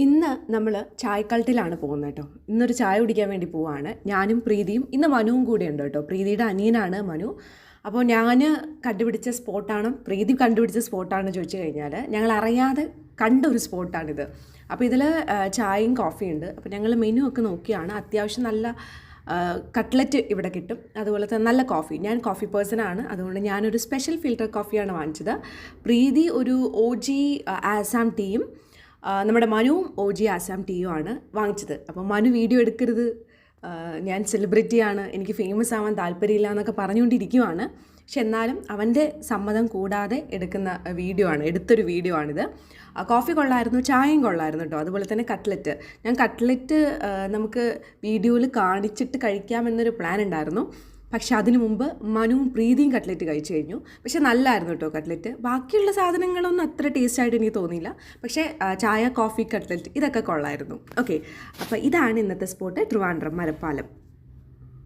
ഇന്ന് നമ്മൾ ചായക്കളത്തിലാണ് പോകുന്നത് കേട്ടോ. ഇന്നൊരു ചായ കുടിക്കാൻ വേണ്ടി പോവാണ് ഞാനും പ്രീതിയും. ഇന്ന് മനുവും കൂടെ ഉണ്ട് കേട്ടോ. പ്രീതിയുടെ അനിയനാണ് മനു. അപ്പോൾ ഞാൻ കണ്ടുപിടിച്ച സ്പോട്ടാണ് പ്രീതി കണ്ടുപിടിച്ച സ്പോട്ടാണെന്ന് ചോദിച്ചു കഴിഞ്ഞാൽ ഞങ്ങൾ അറിയാതെ കണ്ട ഒരു സ്പോട്ടാണിത്. അപ്പോൾ ഇതിൽ ചായയും കോഫിയും ഉണ്ട്. അപ്പോൾ ഞങ്ങൾ മെനു ഒക്കെ നോക്കിയാണ്. അത്യാവശ്യം നല്ല കട്ട്ലറ്റ് ഇവിടെ കിട്ടും, അതുപോലെ തന്നെ നല്ല കോഫി. ഞാൻ കോഫി പേഴ്സണാണ്, അതുകൊണ്ട് ഞാനൊരു സ്പെഷ്യൽ ഫിൽറ്റർ കോഫിയാണ് വാങ്ങിച്ചത്. പ്രീതി ഒരു OG ആസാം ടീയും നമ്മുടെ മനുവും OG ആസാം ടീയുമാണ് വാങ്ങിച്ചത്. അപ്പോൾ മനു വീഡിയോ എടുക്കരുത്, ഞാൻ സെലിബ്രിറ്റിയാണ്, എനിക്ക് ഫേമസ് ആവാൻ താല്പര്യമില്ല എന്നൊക്കെ പറഞ്ഞുകൊണ്ടിരിക്കുവാണ്. പക്ഷെ എന്നാലും അവൻ്റെ സമ്മതം കൂടാതെ എടുത്തൊരു വീഡിയോ ആണിത്. കോഫി കൊള്ളായിരുന്നു, ചായയും കൊള്ളായിരുന്നു കേട്ടോ. അതുപോലെ തന്നെ കട്ട്ലറ്റ്. ഞാൻ കട്ട്ലറ്റ് നമുക്ക് വീഡിയോയിൽ കാണിച്ചിട്ട് കഴിക്കാമെന്നൊരു പ്ലാൻ ഉണ്ടായിരുന്നു. പക്ഷെ അതിനു മുമ്പ് മനുവും പ്രീതിയും കട്ട്ലറ്റ് കഴിച്ചു കഴിഞ്ഞു. പക്ഷെ നല്ലായിരുന്നു കേട്ടോ കട്ട്ലറ്റ്. ബാക്കിയുള്ള സാധനങ്ങളൊന്നും അത്ര ടേസ്റ്റായിട്ട് എനിക്ക് തോന്നിയില്ല. പക്ഷേ ചായ, കോഫി, കട്ട്ലറ്റ് ഇതൊക്കെ കൊള്ളായിരുന്നു. ഓക്കെ, അപ്പോൾ ഇതാണ് ഇന്നത്തെ സ്പോട്ട്, ട്രിവാൻഡ്രം മരപ്പാലം.